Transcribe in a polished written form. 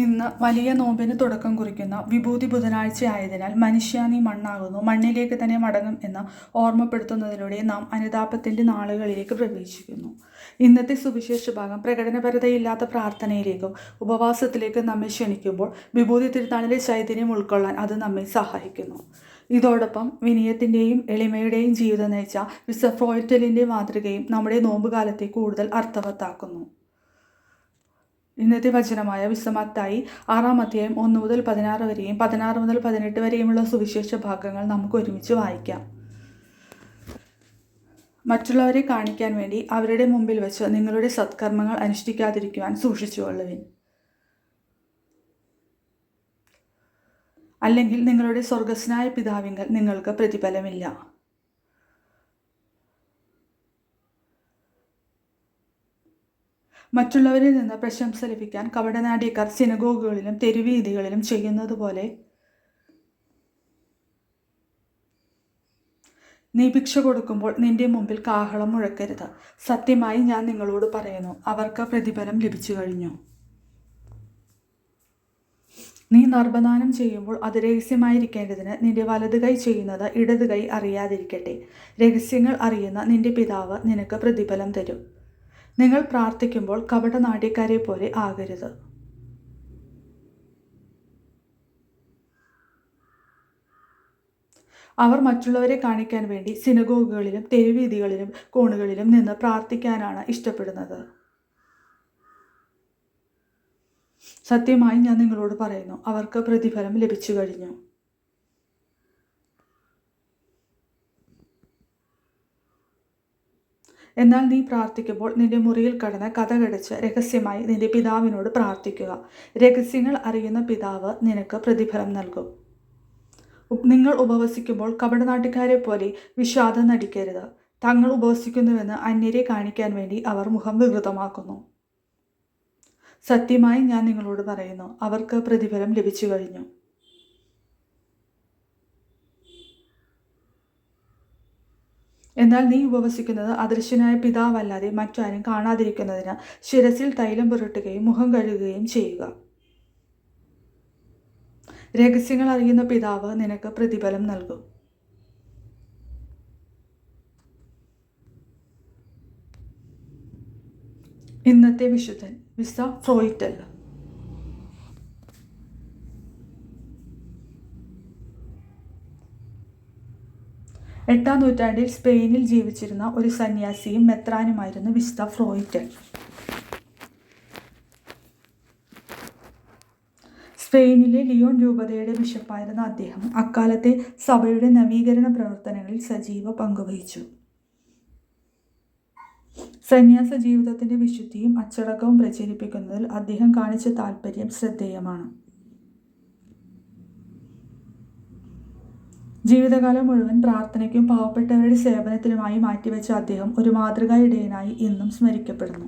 ഇന്ന് വലിയ നോമ്പിന് തുടക്കം കുറിക്കുന്ന വിഭൂതി ബുധനാഴ്ച ആയതിനാൽ മനുഷ്യ നീ മണ്ണാകുന്നു, മണ്ണിലേക്ക് തന്നെ മടങ്ങും എന്ന് ഓർമ്മപ്പെടുത്തുന്നതിലൂടെ നാം അനുതാപത്തിൻ്റെ നാളുകളിലേക്ക് പ്രവേശിക്കുന്നു. ഇന്നത്തെ സുവിശേഷ ഭാഗം പ്രകടനപരതയില്ലാത്ത പ്രാർത്ഥനയിലേക്കും ഉപവാസത്തിലേക്കും നമ്മെ ക്ഷണിക്കുമ്പോൾ വിഭൂതി തിരുനാളിലെ ചൈതന്യം ഉൾക്കൊള്ളാൻ അത് നമ്മെ സഹായിക്കുന്നു. ഇതോടൊപ്പം വിനയത്തിൻ്റെയും എളിമയുടെയും ജീവിതം നയിച്ച മിസ്റ്റർ ഫ്രോയിറ്റലിൻ്റെ മാതൃകയും നമ്മുടെ നോമ്പുകാലത്തെ കൂടുതൽ അർത്ഥവത്താക്കുന്നു. ഇന്നത്തെ വചനമായ വിശുദ്ധ മത്തായി 6-ാം അധ്യായം 1 മുതൽ 16 വരെയും 16 മുതൽ 18 വരെയുമുള്ള സുവിശേഷ ഭാഗങ്ങൾ നമുക്ക് ഒരുമിച്ച് വായിക്കാം. മറ്റുള്ളവരെ കാണിക്കാൻ വേണ്ടി അവരുടെ മുമ്പിൽ വെച്ച് നിങ്ങളുടെ സത്കർമ്മങ്ങൾ അനുഷ്ഠിക്കാതിരിക്കുവാൻ സൂക്ഷിച്ചുകൊള്ളുവിൻ. അല്ലെങ്കിൽ നിങ്ങളുടെ സ്വർഗസ്നായ പിതാവിങ്കൽ നിങ്ങൾക്ക് പ്രതിഫലമില്ല. മറ്റുള്ളവരിൽ നിന്ന് പ്രശംസ ലഭിക്കാൻ കപടനാട്യക്കാർ സിനഗോഗുകളിലും തെരുവീഥികളിലും ചെയ്യുന്നത് പോലെ നീ ഭിക്ഷ കൊടുക്കുമ്പോൾ നിന്റെ മുമ്പിൽ കാഹളം മുഴക്കരുത്. സത്യമായി ഞാൻ നിങ്ങളോട് പറയുന്നു, അവർക്ക് പ്രതിഫലം ലഭിച്ചു കഴിഞ്ഞു. നീ നർമ്മദാനം ചെയ്യുമ്പോൾ അത് രഹസ്യമായിരിക്കേണ്ടതിന് നിന്റെ വലത് കൈ ചെയ്യുന്നത് ഇടത് കൈ അറിയാതിരിക്കട്ടെ. രഹസ്യങ്ങൾ അറിയുന്ന നിന്റെ പിതാവ് നിനക്ക് പ്രതിഫലം തരും. നിങ്ങൾ പ്രാർത്ഥിക്കുമ്പോൾ കപടനാട്യക്കാരെ പോലെ ആകരുത്. അവർ മറ്റുള്ളവരെ കാണിക്കാൻ വേണ്ടി സിനഗോഗുകളിലും തെരുവീഥികളിലും കോണുകളിലും നിന്ന് പ്രാർത്ഥിക്കാനാണ് ഇഷ്ടപ്പെടുന്നത്. സത്യമായി ഞാൻ നിങ്ങളോട് പറയുന്നു, അവർക്ക് പ്രതിഫലം ലഭിച്ചു കഴിഞ്ഞു. എന്നാൽ നീ പ്രാർത്ഥിക്കുമ്പോൾ നിന്റെ മുറിയിൽ കടന്ന് കതകടച്ച് രഹസ്യമായി നിന്റെ പിതാവിനോട് പ്രാർത്ഥിക്കുക. രഹസ്യങ്ങൾ അറിയുന്ന പിതാവ് നിനക്ക് പ്രതിഫലം നൽകും. നിങ്ങൾ ഉപവസിക്കുമ്പോൾ കപടനാട്യക്കാരെ പോലെ വിഷാദം നടിക്കരുത്. തങ്ങൾ ഉപവസിക്കുന്നുവെന്ന് അന്യരെ കാണിക്കാൻ വേണ്ടി അവർ മുഖം വികൃതമാക്കുന്നു. സത്യമായി ഞാൻ നിങ്ങളോട് പറയുന്നു, അവർക്ക് പ്രതിഫലം ലഭിച്ചു കഴിഞ്ഞു. എന്നാൽ നീ ഉപവസിക്കുന്നത് അദൃശ്യനായ പിതാവല്ലാതെ മറ്റാരും കാണാതിരിക്കുന്നതിന് ശിരസിൽ തൈലം പുരട്ടുകയും മുഖം കഴുകുകയും ചെയ്യുക. രഹസ്യങ്ങൾ അറിയുന്ന പിതാവ് നിനക്ക് പ്രതിഫലം നൽകും. ഇന്നത്തെ വിശുദ്ധൻ വിശുദ്ധ ഫ്രോയിറ്റൽ. 8-ാം നൂറ്റാണ്ടിൽ സ്പെയിനിൽ ജീവിച്ചിരുന്ന ഒരു സന്യാസിയും മെത്രാനുമായിരുന്നു വിശുദ്ധ ഫ്രോയിറ്റൽ. സ്പെയിനിലെ ലിയോൺ രൂപതയുടെ ബിഷപ്പായിരുന്ന അദ്ദേഹം അക്കാലത്തെ സഭയുടെ നവീകരണ പ്രവർത്തനങ്ങളിൽ സജീവ പങ്കുവഹിച്ചു. സന്യാസ ജീവിതത്തിന്റെ വിശുദ്ധിയും അച്ചടക്കവും പ്രചരിപ്പിക്കുന്നതിൽ അദ്ദേഹം കാണിച്ച താൽപര്യം ശ്രദ്ധേയമാണ്. ജീവിതകാലം മുഴുവൻ പ്രാർത്ഥനയ്ക്കും പാവപ്പെട്ടവരുടെ സേവനത്തിനുമായി മാറ്റിവെച്ച അദ്ദേഹം ഒരു മാതൃകാ ഇടയനായി ഇന്നും സ്മരിക്കപ്പെടുന്നു.